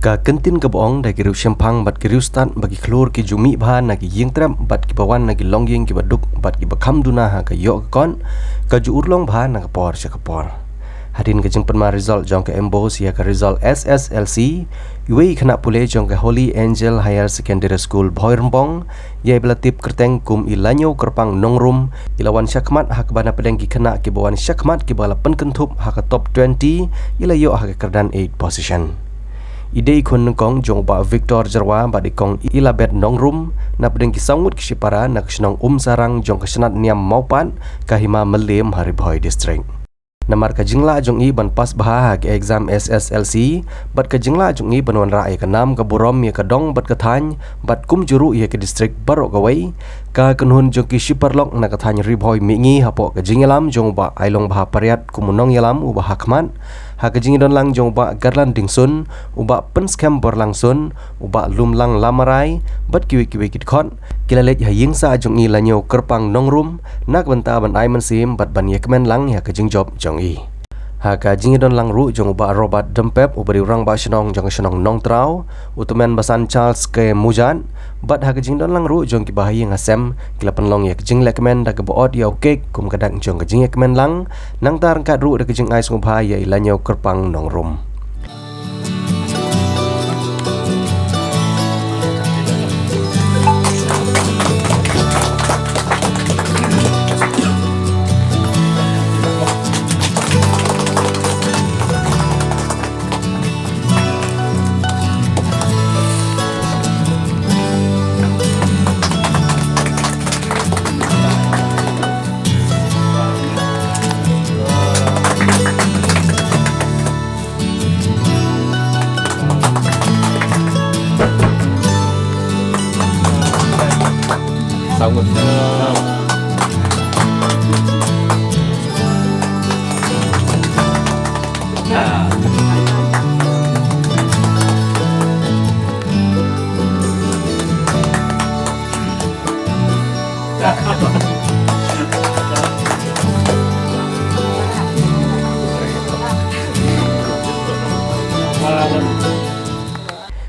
Ka kentin ka boong da giriu syempang bat giriu stan bagi klur ki jumi bahan nagi ying trem bat ki bawan nagi longying ki baduk bat ki bakam duna ha ka yok kon ka ju urlong bahan na ka por sya ka por. Hadin ka jingpen ma result jong ka embos ya ka result SSLC yui kena pule jong ka Holy Angel Higher Secondary School Bhoi Rempong ya belatip kerteng kum ilanyo kerpang nongrum ilawan syakmat ha ka bana pedeng ki kena ki bawan syakmat ki bala penkentup ha ka top 20 ilayo ha ka kerdan 8 position. Ide ikon nengkong jong ba Victor Jerwa ba dikong ilabet nongrum na pedeng kisangut kisipara na kesenong sarang jong kesenat niam maupan kahima melem hari Bhoi district. Namar ka jingla jong i ban pas bahag exam SSLC bat ka jingla jong i banwan raai ka nam ka burom ya ka dong bat ka thany bat kum juru ya ka district barok gawai ka kenhun jong ki siparlok na ka thany ri Bhoi mingi hapo ka jingelam jong ba ailong bah pariat kumunong yalam ubah hakmat ha ka jingidon lang jong ba garlan dingsun uba penskam berlangsun uba lumlang lamarai bat kiwi-kiwi kidkhot kilalet ha yingsa jong i lanyo kerpang nongrum nak benta ban ai mansim bat ban yakmen lang ya ka jingjob jong i ha ka jingidon lang ru jong uba Robert Dempep ubari urang ba shenong jong shenong nong trau utumen basan Charles ke Mujan bat ha ka jingidon lang ru jong ki bahayi ngasem kila penlong ya ka jing lekmen da ka boot ya okek kum kadang jong ka jing yakmen lang nang tar ka ru da ka jing ai sung ba ya ilanyo kerpang nongrum.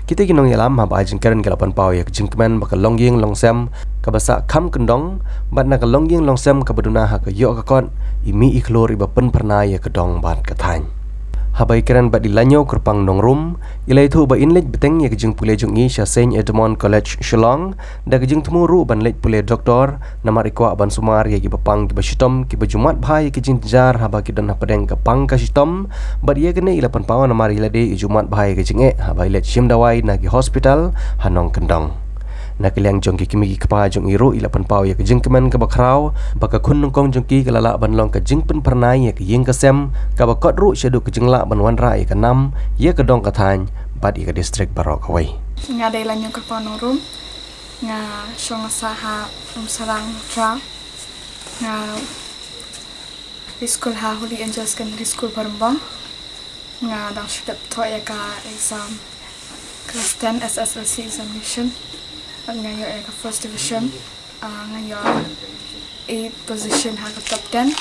Kita kinong yalam haba ajing keren kalapan pau ya jingkemen baka longying longsem kabasa kam kendong bat na ka longying longsem kabaduna ha ka yok ka kon imi ikhlor iba pen pernah ya kedong bat katany haba keren bat dilanyo kerpang nongrum ilai thu ba inlet beteng ya jing pule jong i Saint Edmund College Shillong da jing temu ru ban let pule doktor namar ikwa ban sumar ya ki bapang ki bashitom ki bajumat bhai ki jing jar haba ki dan padeng ka pang ka shitom bat ye kene ilapan pawan namar ilade ijumat bhai ki jing haba ilet shim dawai na ki hospital hanong kendong na kiliang jong ki kimi kapa jong iru ilapan pau ya kejing kemen ka bakrau baka kun nongkong jong ki kalala ban long ka jing pen pernai ya ki ying kasem ka bakot ru shedu kejing la ban wan rai ka nam ya ka dong ka thany bat i ka district barok away nga dai lanyo ka panorum nga shong saha sarang tra nga school ha Holy Angel Secondary School Barambang nga dang shudap to ya ka exam class 10 SSLC examination ngayon ay ka first division ngayon 8 position ha ka top 10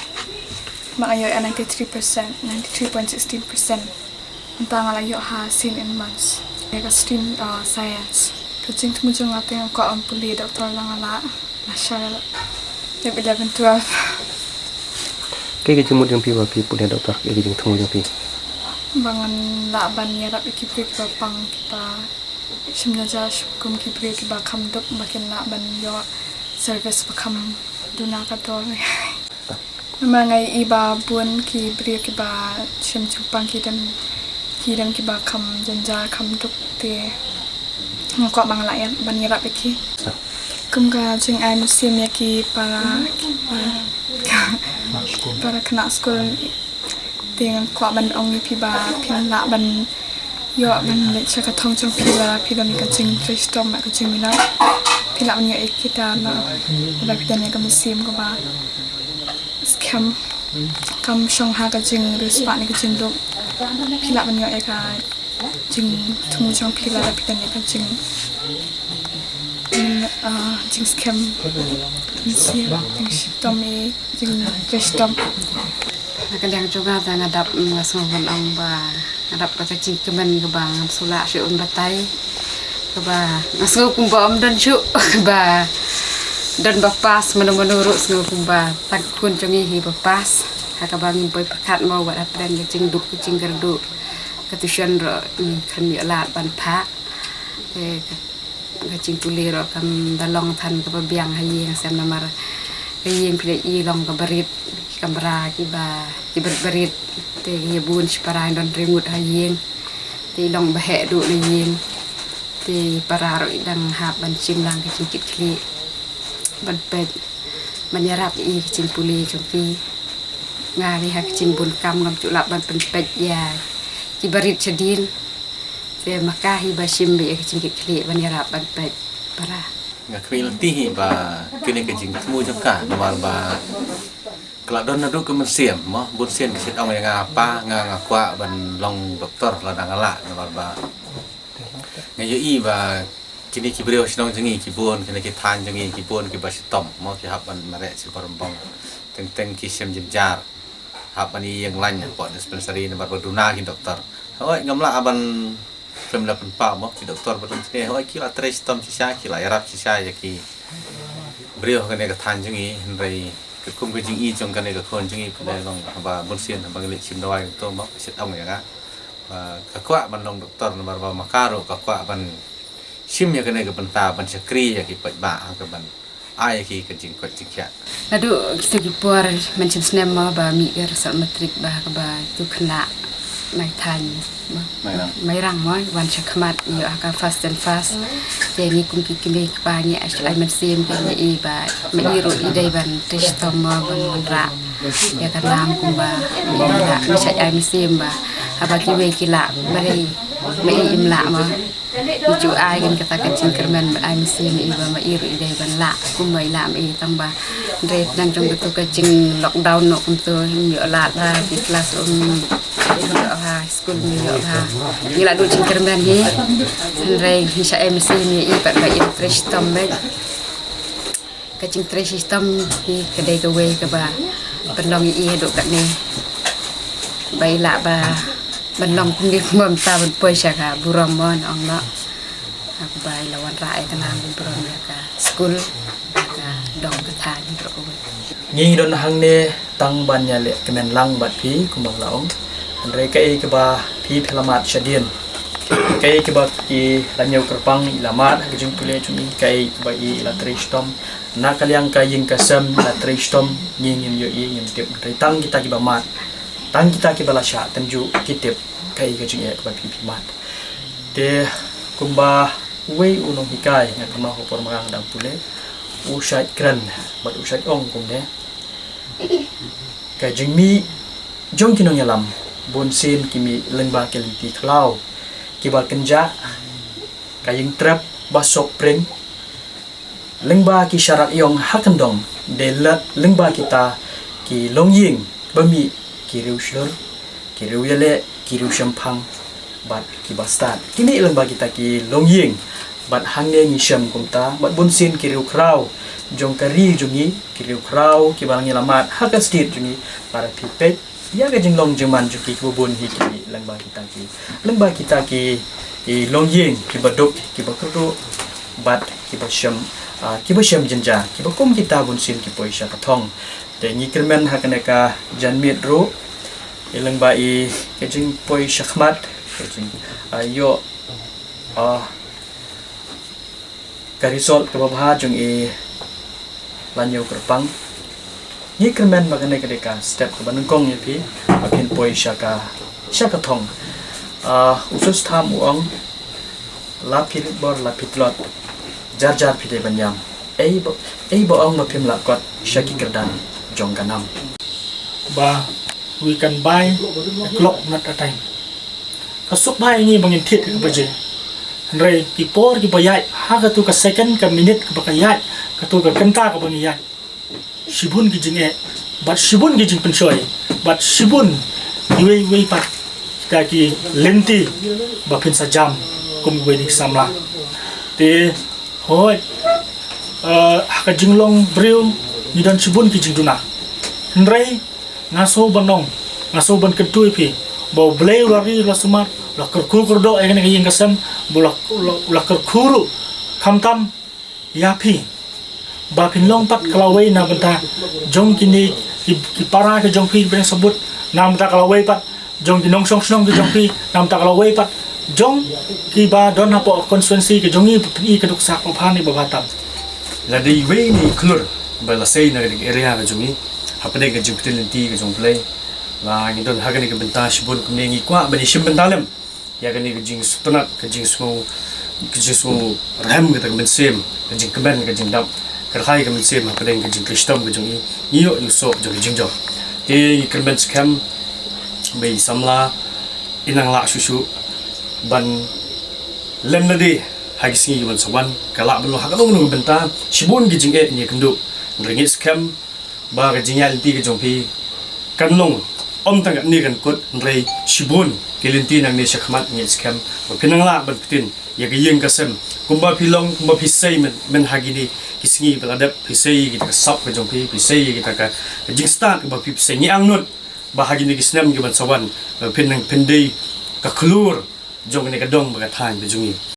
ngayon ay 93%, 93.16%. Ang tanga layo ha sin in months ay ka stream science kajing tumujong natin ang kaon puli doktor lang ala nasya 11-12 kaya kejing mo jong pi wa pi puli doktor kaya kejing tumujong pi bangan laban yarap ikipik bapang kita Shimnaja shukum ki bri ki ba kham dok bakin la ban yo service ba kham duna ka dor mangai iba bun ki bri ki ba shim chupang ki dan ki ba kham janja kham dok te ngko bang la yan ban yara ki kum ga jing ai musim ya ki para kena school ting ko ban ong pi ba pin la ban yo ban le chaka thong chong pila pila mi ka ching tristom ma ka ching mina pila mi ek kita na la pitan ya ka musim ko ba scam kam shong ha ka ching respa ni ka ching do pila mi ek ka ching thong chong pila la pitan ya ka ching ching scam musim tristom e ching tristom Nakaliang juga ta ngadap ngasong ban ang ba harap kata cing kemen ke bang sulak syuk batai ke ba ngasgo kumba om dan syuk ke ba dan bapas menurut ngau kumba takun congi hi bapas ka bang impoi perkat mau wat apren ke cing duk ke cing gerdu ke tuition ro kami lat ban pak ke cing puli ro kam dalong than ke biang hayi sem namar ke yeng pile i long ke berit kamera kiba berit te ye bun separang don ringut hayeng te long bahek du le yeng te pararo idang hab ban cim lang ke cingkit kli ban pet menyerap i cing puli jompi ngari hak cing bun kam ngam culap ban penpet ya ki berit sedin te makahi basim be ke cingkit kli ban yarap ban pet para ngakwi letihi ba kini ke cing temu jangka normal ba kalau don nadu kemersiam mah bursian kisit ong yang apa ngakwa ban long doktor ladang ala nomor ba ngayi ba kini kibreo sinong jengi kibun kini kitan jengi kibun ki basitom mah ki hab ban marek si parembong teng ki sem jenjar hab ani yang lain pot dispensari nomor baduna ki doktor hoi ngamla aban kem 8 pa mah ki doktor betul sini hoi ki la trestom sisa ki la yarap sisa ya ki breo kini kitan jengi henry kum ke jing i trong kan ne ka khon jing i pada long ba bun sien ba ngelik sim dawai to mak sit ong ya ba ka kwa ban long doktor nomor ba makaro ka kwa ban sim ya kan ne ka benta ban sakri ya ki pat ba ka ban ai ki ka jing ko jing ya aduh kita kipuar mencin snema ba mi result matrik ba ka ba tu kena mai tan mai rang moi wan chakmat yo aka fast and fast jadi kum ki kime ba ni ai man sim ka ni ba mai ro i dai ban testom ma ban ra ya kan lam kum ba mi la ni sai ai man sim ba aba ki we ki la ba dai mai im la ma ju ai kan kata kan cingkerman ai man sim i ba mai ro i dai ban la kum mai la mai tang ba re dang trong tu ka cing lockdown no kum tu mi la ba di kelas school mi ha ni la du cingkerman ni re ni sai ai man sim i ba ba in fresh tombe ka cing fresh system hi kedai ke we ke ba penlong i duk kat ni bai la ba penlong punggi mom ta ben poi saka buram mon ong na aku bai lawan rae kenang buram ya ka school ka dong ka tha ni ro ngi don hang ne tang ban ya le kemen lang bat pi kumbang laong andre kai ke ba pi phelamat shadien kai ke ba ki lanyau kerpang ilamat ke jung pule chumi kai ba i la tristom na kalyang ka ying kasam la tristom nging yo i ngim tip tang kita ki ba mat tang kita ki bala sha tanju kitip kai ke jung e ba pi mat te kumba wei unong hikai nga kama ho por marang dang pule usai kran bat usai ong kumne ka jing mi jong kinong yalam bon sin kimi lengba kelenti klau kibal kenja kaying trap basok pring lengba ki syarat yong hakendong de lengba kita ki longying bami ki riu shlor ki riu yale ki riu shampang bat ki bastan kini lengba kita ki longying bat hangne ni syam kumta bat bon sin ki riu krau jong kari jungi ki riu krau ki balang lamat hakas dit jungi para pipet ya ga jinglong jeman juki kubun hi ki lengba kita ki longying ki baduk ki bakru bat ki basham jenja ki bakum kita bun sin ki poisha kathong te ngi kermen hakaneka janmit ro lengba i ke jing poisha khmat ke jing yo karisol ke babha jung i lanyo kerpang ni kermen magane kadeka step ke banungkong ya pi akin poi shaka thong usus tham uang lapit bor lapit lot jar pide banyam ei bo ong mapim lakot shaki kerdan jong kanam ba we can buy a clock not a time kasuk buy ni bangin tit ke baje andre ki por ki bayai ha ka tu ka second ka minute ka bakayai ka tu ka kenta ka bangiyai shibun ki jinge but shibun ki jing pensoi but shibun we pat kita ki lenti ba pin sa jam kum we dik samla te hoi ka jinglong breu ni dan shibun ki jing duna ndrei ngaso ban ketui pi bo bleu lari la sumat la kurkur do e yang kasem bola la kurkuru kamtam yapi ba pinlong pat kalawai na benta jong kini ki para ke jong pi ben sebut nam ta kalawai pat jong ki nong song ke jong pi nam ta kalawai pat jong ki ba don hapo konstituensi ke jongi pi ke duk sak phan ni babatam la dei we ni klur ba la sei na ke area ke jongi hapne ke jong lenti ke jong play la ngi don hagani ke benta shibun ke ngi kwa ba ni shim bentalem ya ke ni ke jing stunat ke jing smo ram ke tak ben sem ke jing kemen ke jing dam kerhai ke men sem hapne ke jing kristam ke jongi ni yo so jong jing jo te ke ben scam be samla inang la susu ban lem na di hagi singi ban sawan kala ban lo hakalong nung benta shibun gi jinge ni kendu ringit scam ba ga jingal ti ga jongpi kanlong om tang ni kan kut rei shibun kelinti nang ni shakhmat ni scam ba pinang la ban pitin ya ga yeng kasem kumba pilong kumba pisai men hagi ni kisingi baladap pisai gi ta sap ga jongpi pisai gi ta ka jingstan ba pisai ni angnut ba hagi ni kisnam gi ban sawan pinang pendei ka klur jong ni ka dong ba ka thang be jungi